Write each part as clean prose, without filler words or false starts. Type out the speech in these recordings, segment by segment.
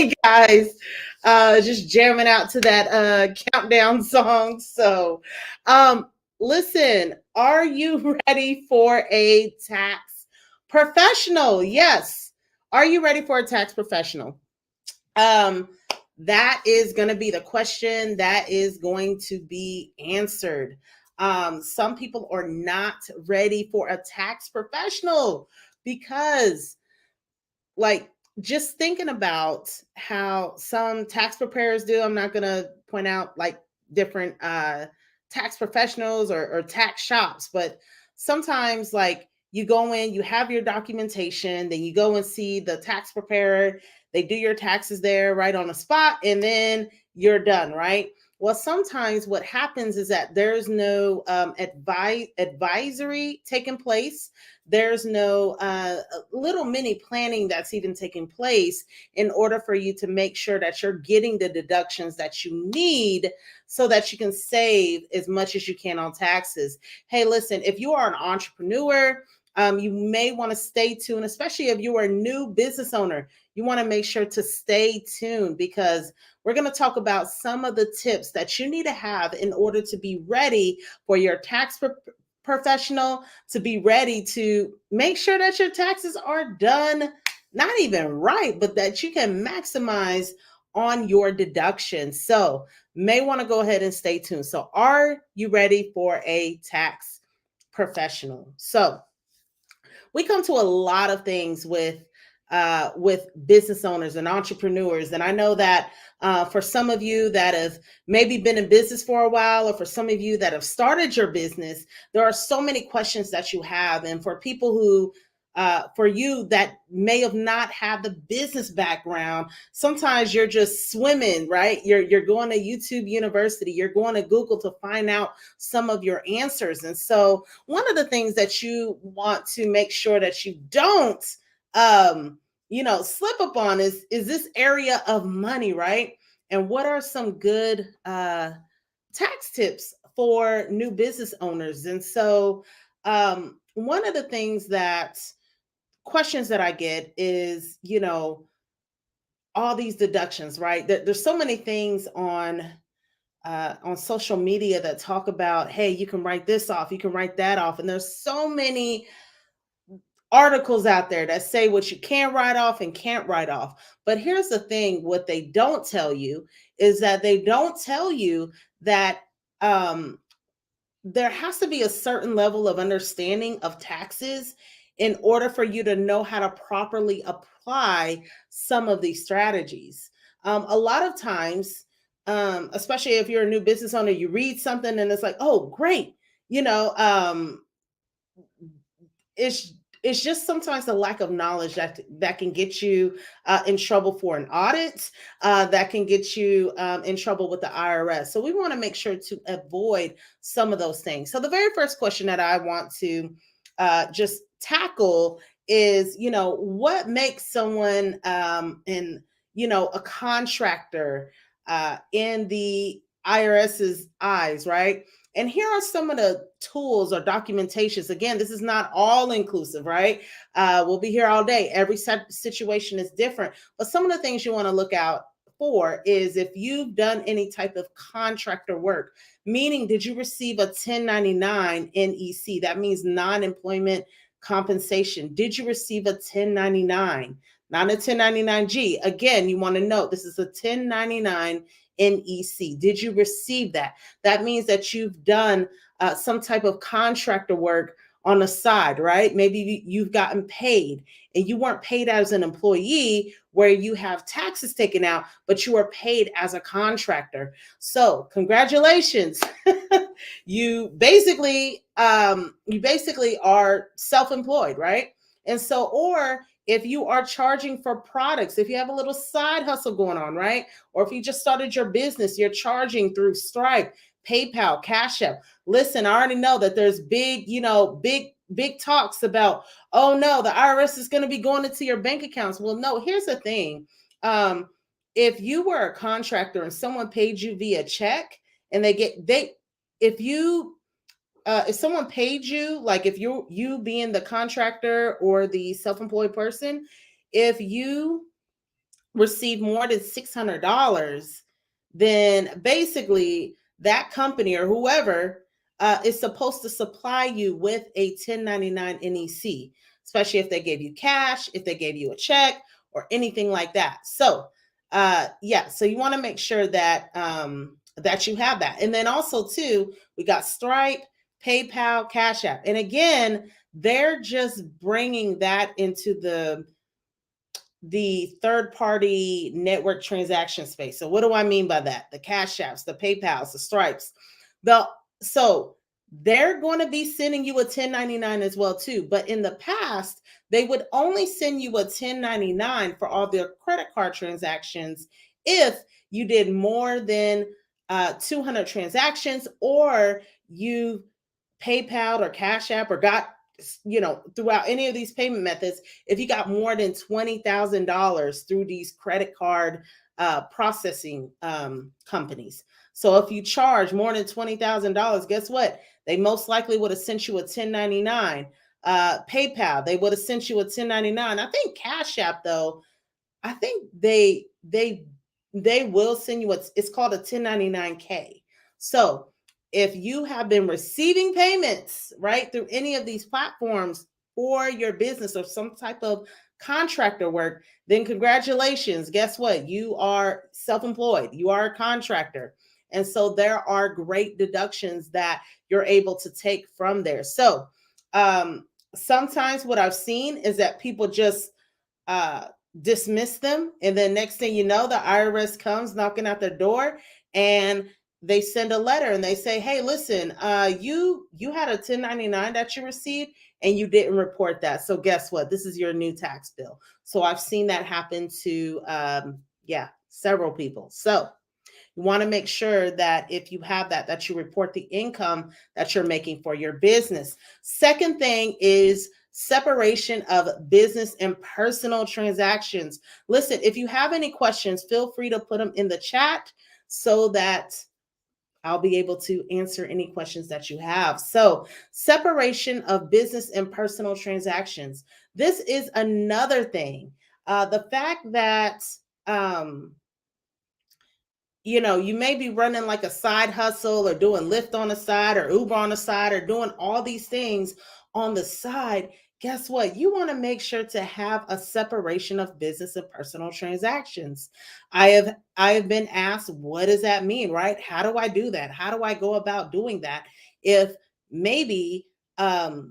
Hey guys, just jamming out to that countdown song. So, um, listen, are you ready for a tax professional? Yes. Are you ready for a tax professional? Um, that is going to be the question that is going to be answered. Some people are not ready for a tax professional because like just thinking about how some tax preparers do. I'm not going to point out like different tax professionals or tax shops, but sometimes like you go in, you have your documentation, then you go and see the tax preparer, they do your taxes there right on the spot, and then you're done, right? Well, sometimes what happens is that there's no advisory taking place. There's no little mini planning that's even taking place in order for you to make sure that you're getting the deductions that you need so that you can save as much as you can on taxes. Hey, listen, if you are an entrepreneur, you may want to stay tuned, especially if you are a new business owner. You want to make sure to stay tuned because we're going to talk about some of the tips that you need to have in order to be ready for your professional, to be ready to make sure that your taxes are done, not even right, but that you can maximize on your deductions. So, may want to go ahead and stay tuned. So, are you ready for a tax professional? So, we come to a lot of things with business owners and entrepreneurs, and I know that for some of you that have maybe been in business for a while, or for some of you that have started your business, there are so many questions that you have. And for people who for you that may have not had the business background, sometimes you're just swimming, right? You're going to YouTube University, you're going to Google to find out some of your answers. And so one of the things that you want to make sure that you don't slip up on is this area of money, right? And what are some good tax tips for new business owners? And so one of the things that questions that I get is, all these deductions, right? There's so many things on social media that talk about, hey, you can write this off, you can write that off, and there's so many articles out there that say what you can write off and can't write off. But here's the thing, what they don't tell you is that they don't tell you that um, there has to be a certain level of understanding of taxes in order for you to know how to properly apply some of these strategies. A lot of times, especially if you're a new business owner, you read something and it's like, oh, great. You know, it's it's just sometimes the lack of knowledge that can get you in trouble for an audit, that can get you in trouble with the IRS. So we want to make sure to avoid some of those things. So the very first question that I want to just tackle is, what makes someone a contractor in the IRS's eyes, right? And here are some of the tools or documentations. Again, this is not all inclusive, right? We'll be here all day. Every situation is different. But some of the things you want to look out for is if you've done any type of contractor work, meaning did you receive a 1099 NEC? That means non-employment compensation. Did you receive a 1099? Not a 1099G. Again, you want to note this is a 1099 NEC. Did you receive that? That means that you've done some type of contractor work on the side, right? Maybe you've gotten paid and you weren't paid as an employee where you have taxes taken out, but you were paid as a contractor. So congratulations. You basically are self-employed, right? And so, or if you are charging for products, if you have a little side hustle going on, right? Or if you just started your business, you're charging through Stripe, PayPal, Cash App. Listen, I already know that there's big talks about, oh no, the IRS is going to be going into your bank accounts. Well, no, here's the thing. If you were a contractor and someone paid you via check and if someone paid you, like if you being the contractor or the self-employed person, if you receive more than $600, then basically that company or whoever is supposed to supply you with a 1099 NEC, especially if they gave you cash, if they gave you a check, or anything like that. So, yeah, so you want to make sure that that you have that. And then also too, we got Stripe, PayPal, Cash App, and again, they're just bringing that into the third party network transaction space. So what do I mean by that? The Cash Apps, the PayPals, the Stripes. The so they're going to be sending you a 1099 as well too. But in the past, they would only send you a 1099 for all their credit card transactions if you did more than 200 transactions, or you PayPal or Cash App or got, throughout any of these payment methods, if you got more than $20,000 through these credit card processing companies. So if you charge more than $20,000, guess what? They most likely would have sent you a 1099. PayPal, they would have sent you a 1099. I think Cash App, though, I think they will send you it's called a 1099K. So if you have been receiving payments, right, through any of these platforms for your business or some type of contractor work, then congratulations. Guess what? You are self-employed. You are a contractor. And so there are great deductions that you're able to take from there. So sometimes what I've seen is that people just uh, dismiss them, and then next thing you know, the IRS comes knocking at their door, and they send a letter and they say, "Hey, listen, you had a 1099 that you received, and you didn't report that. So guess what? This is your new tax bill." So I've seen that happen to yeah, several people. So you want to make sure that if you have that you report the income that you're making for your business. Second thing is separation of business and personal transactions. Listen, if you have any questions, feel free to put them in the chat so that I'll be able to answer any questions that you have. So, separation of business and personal transactions. This is another thing. The fact that um, you may be running like a side hustle or doing Lyft on the side or Uber on the side or doing all these things on the side. Guess what? You want to make sure to have a separation of business and personal transactions. I have been asked, what does that mean, right? How do I do that? How do I go about doing that? If maybe I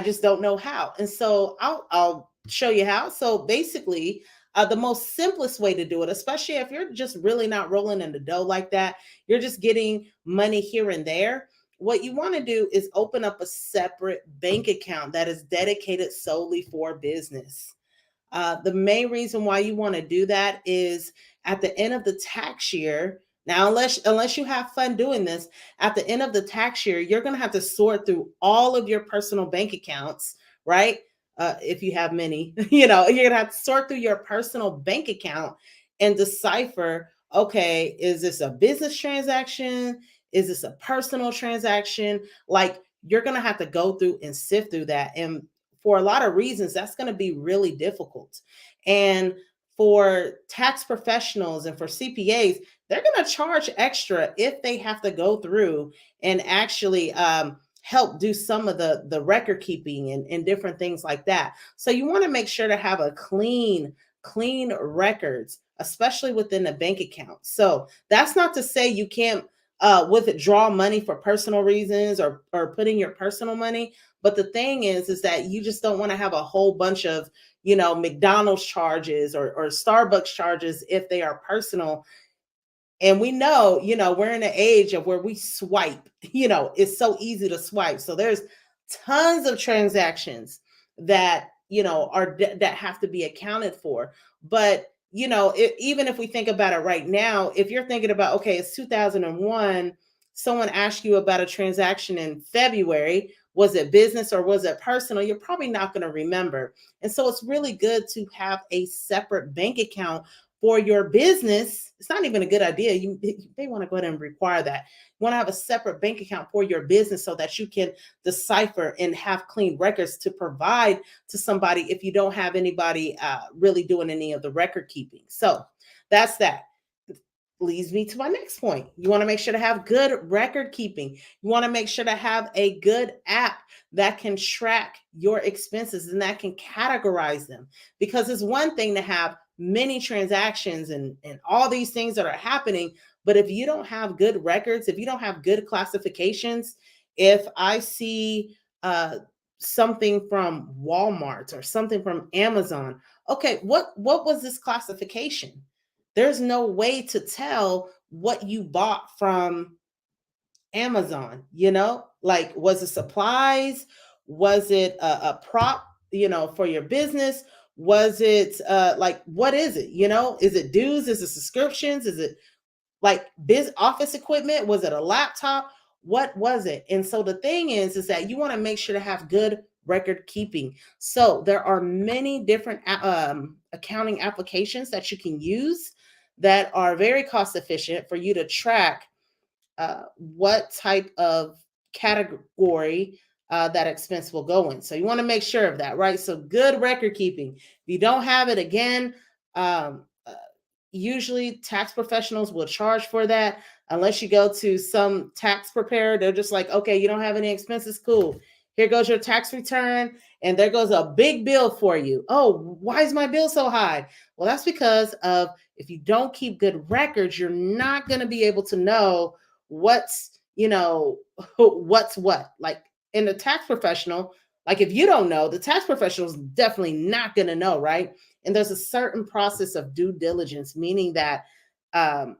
just don't know how. And so I'll show you how. So basically, the most simplest way to do it, especially if you're just really not rolling in the dough like that, you're just getting money here and there. What you want to do is open up a separate bank account that is dedicated solely for business. The main reason why you want to do that is at the end of the tax year. Now, unless you have fun doing this, at the end of the tax year, you're going to have to sort through all of your personal bank accounts, right? If you have many, you're going to have to sort through your personal bank account and decipher, okay, is this a business transaction? Is this a personal transaction? Like, you're going to have to go through and sift through that. And for a lot of reasons, that's going to be really difficult. And for tax professionals and for CPAs, they're going to charge extra if they have to go through and actually help do some of the record keeping and different things like that. So you want to make sure to have a clean records, especially within the bank account. So that's not to say you can't withdraw money for personal reasons or put in your personal money. But the thing is that you just don't want to have a whole bunch of, McDonald's charges or Starbucks charges if they are personal. And we know, we're in an age of where we swipe, it's so easy to swipe. So there's tons of transactions that, that have to be accounted for. But, even if we think about it right now, if you're thinking about, okay, it's 2001, someone asked you about a transaction in February, was it business or was it personal? You're probably not going to remember. And so it's really good to have a separate bank account for your business, it's not even a good idea. You may want to go ahead and require that. You want to have a separate bank account for your business so that you can decipher and have clean records to provide to somebody if you don't have anybody really doing any of the record keeping. So that's that. Leads me to my next point. You want to make sure to have good record keeping. You want to make sure to have a good app that can track your expenses and that can categorize them. Because it's one thing to have many transactions and all these things that are happening. But if you don't have good records, if you don't have good classifications, if I see something from Walmart or something from Amazon, okay, what was this classification? There's no way to tell what you bought from Amazon, like was it supplies? Was it a prop, for your business? Was it like what is it? Is it dues? Is it subscriptions? Is it like biz office equipment? Was it a laptop? What was it? And so the thing is that you want to make sure to have good record keeping. So there are many different accounting applications that you can use that are very cost efficient for you to track what type of category that expense will go in. So you want to make sure of that, right? So good record keeping. If you don't have it, again, usually tax professionals will charge for that unless you go to some tax preparer. They're just like, okay, you don't have any expenses. Cool. Here goes your tax return. And there goes a big bill for you. Oh, why is my bill so high? Well, that's because of if you don't keep good records, you're not going to be able to know what's, what's what. Like in the tax professional, like if you don't know, the tax professional is definitely not going to know, right? And there's a certain process of due diligence, meaning that um,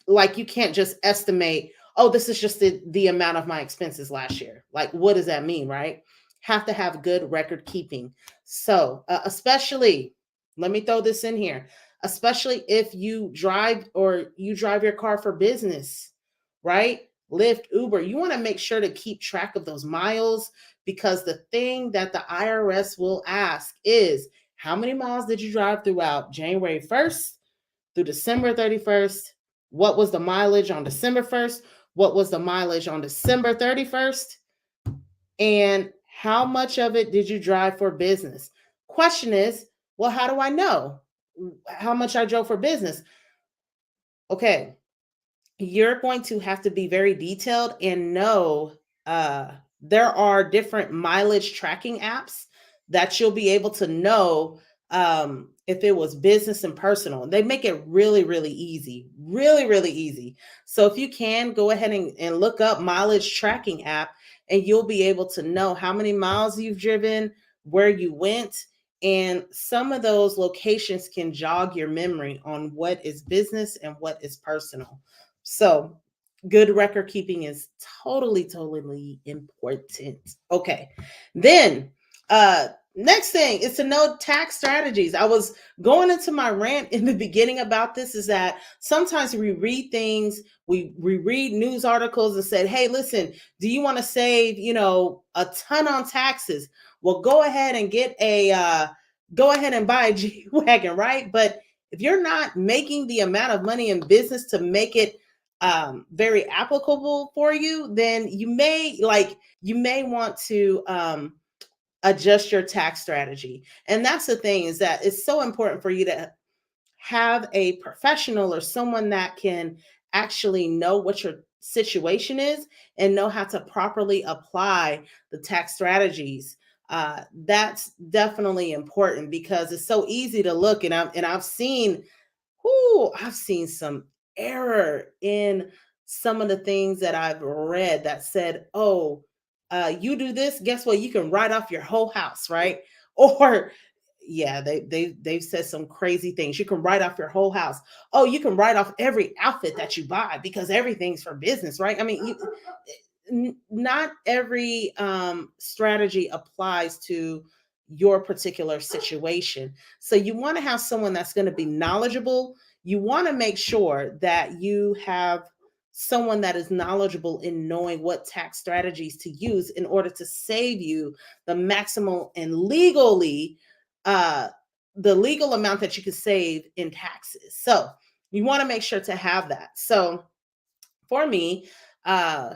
like you can't just estimate, oh, this is just the amount of my expenses last year. Like, what does that mean, right? Have to have good record keeping. So especially, let me throw this in here, especially if you drive your car for business, right? Lyft, Uber, you want to make sure to keep track of those miles, because the thing that the IRS will ask is how many miles did you drive throughout January 1st through December 31st? What was the mileage on December 1st? What was the mileage on December 31st? And how much of it did you drive for business? Question is, well, how do I know how much I drove for business? Okay, you're going to have to be very detailed and know there are different mileage tracking apps that you'll be able to know if it was business and personal. They make it really, really easy, really, really easy. So if you can go ahead and look up mileage tracking app, and you'll be able to know how many miles you've driven, where you went, and some of those locations can jog your memory on what is business and what is personal. So good record keeping is totally, totally important. Okay. Then next thing is to know tax strategies. I was going into my rant in the beginning about this, is that sometimes we read things, we read news articles and said, hey, listen, do you want to save, a ton on taxes? Well, go ahead and go ahead and buy a G-Wagon, right? But if you're not making the amount of money in business to make it very applicable for you, then you may want to adjust your tax strategy. And that's the thing, is that it's so important for you to have a professional or someone that can actually know what your situation is and know how to properly apply the tax strategies. That's definitely important, because it's so easy to look, and I've seen I've seen some error in some of the things that I've read that said, oh, you do this, guess what? You can write off your whole house, right? Or yeah, they've said some crazy things. You can write off your whole house. Oh, you can write off every outfit that you buy because everything's for business, right? I mean, not every strategy applies to your particular situation. So you want to have someone that's going to be knowledgeable. You want to make sure that you have someone that is knowledgeable in knowing what tax strategies to use in order to save you the maximum and legally uh, the legal amount that you can save in taxes. So you want to make sure to have that. So for me, uh,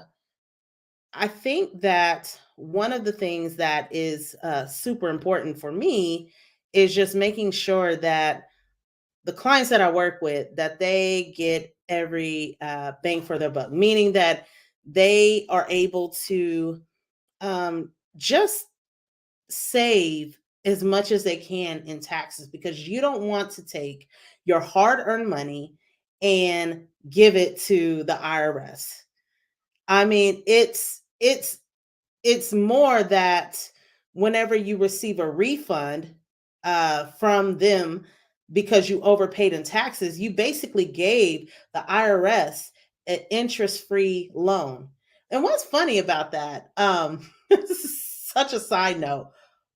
I think that one of the things that is super important for me is just making sure that the clients that I work with, that they get every bang for their buck, meaning that they are able to just save as much as they can in taxes, because you don't want to take your hard-earned money and give it to the IRS. I mean, it's more that whenever you receive a refund from them because you overpaid in taxes, you basically gave the IRS an interest-free loan. And what's funny about that, this is such a side note,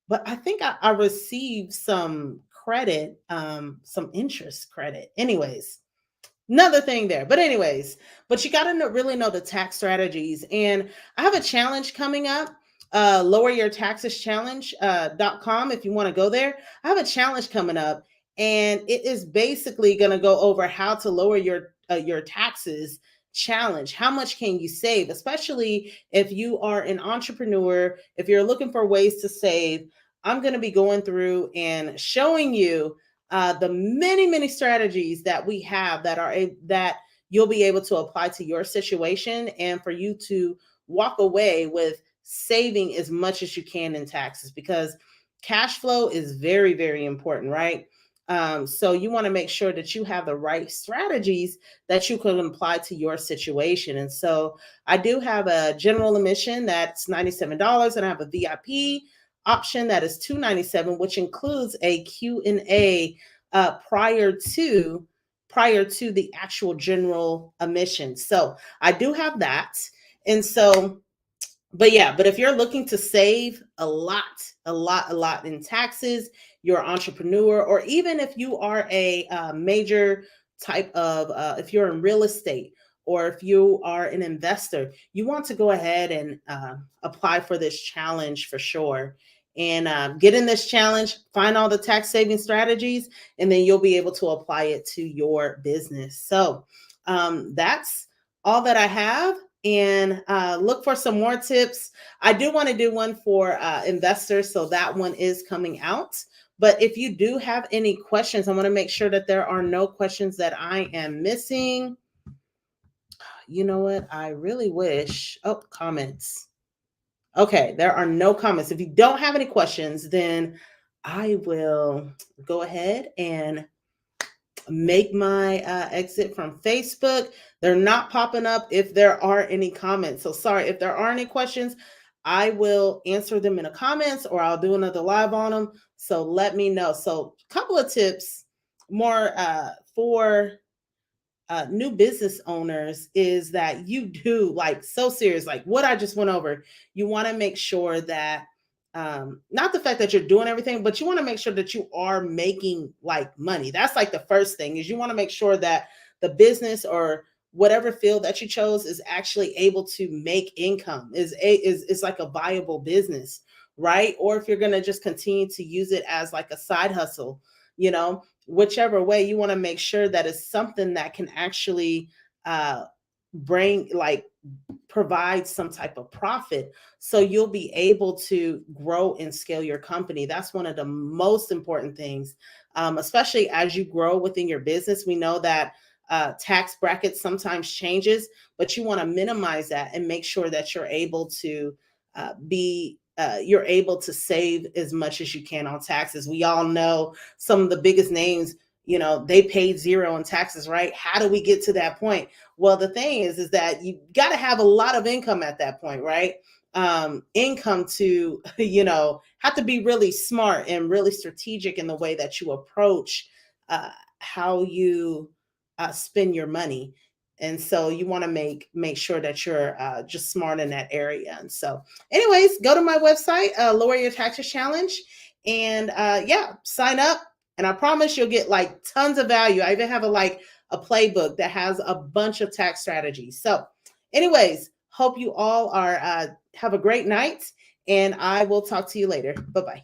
but I think I received some credit, some interest credit. Anyways, another thing there. But anyways, but you got to really know the tax strategies. And I have a challenge coming up. Lower your taxes challenge.com if you want to go there. I have a challenge coming up, and it is basically going to go over how to lower your taxes challenge. How much can you save, especially if you are an entrepreneur, if you're looking for ways to save. I'm going to be going through and showing you the many strategies that we have that are that you'll be able to apply to your situation, and for you to walk away with saving as much as you can in taxes, because cash flow is very important, right? So you want to make sure that you have the right strategies that you can apply to your situation. And so I do have a general admission that's $97, and I have a VIP option that is $297, which includes a Q&A prior to the actual general admission. So I do have that. And so, but if you're looking to save a lot in taxes, you're an entrepreneur, or even if you are a major type of, if you're in real estate, or if you are an investor, you want to go ahead and apply for this challenge for sure. And get in this challenge, find all the tax saving strategies, and then you'll be able to apply it to your business. So that's all that I have. And look for some more tips. I do want to do one for investors, so that one is coming out. But if you do have any questions, I want to make sure that there are no questions that I am missing. You know what? I really wish. Oh, comments. Okay, there are no comments. If you don't have any questions, then I will go ahead and make my exit from Facebook. They're not popping up if there are any comments. So sorry, if there are any questions, I will answer them in the comments, or I'll do another live on them. So let me know. So a couple of tips more for new business owners is that you do, like, so serious, like what I just went over. You want to make sure that not the fact that you're doing everything, but you want to make sure that you are making like money. That's like the first thing, is you want to make sure that the business or whatever field that you chose is actually able to make income, is like a viable business, right? Or if you're going to just continue to use it as like a side hustle, whichever way, you want to make sure that it's something that can actually bring, like, provide some type of profit, so you'll be able to grow and scale your company. That's one of the most important things, especially as you grow within your business. We know that tax brackets sometimes changes, but you want to minimize that and make sure that you're able to you're able to save as much as you can on taxes. We all know some of the biggest names, they paid zero in taxes, right? How do we get to that point? Well, the thing is that you got to have a lot of income at that point, right? Income to, have to be really smart and really strategic in the way that you approach how you spend your money. And so you want to make sure that you're just smart in that area. And so, anyways, go to my website, Lower Your Taxes Challenge, and sign up. And I promise you'll get like tons of value. I even have a playbook that has a bunch of tax strategies. So, anyways, hope you all are have a great night, and I will talk to you later. Bye-bye.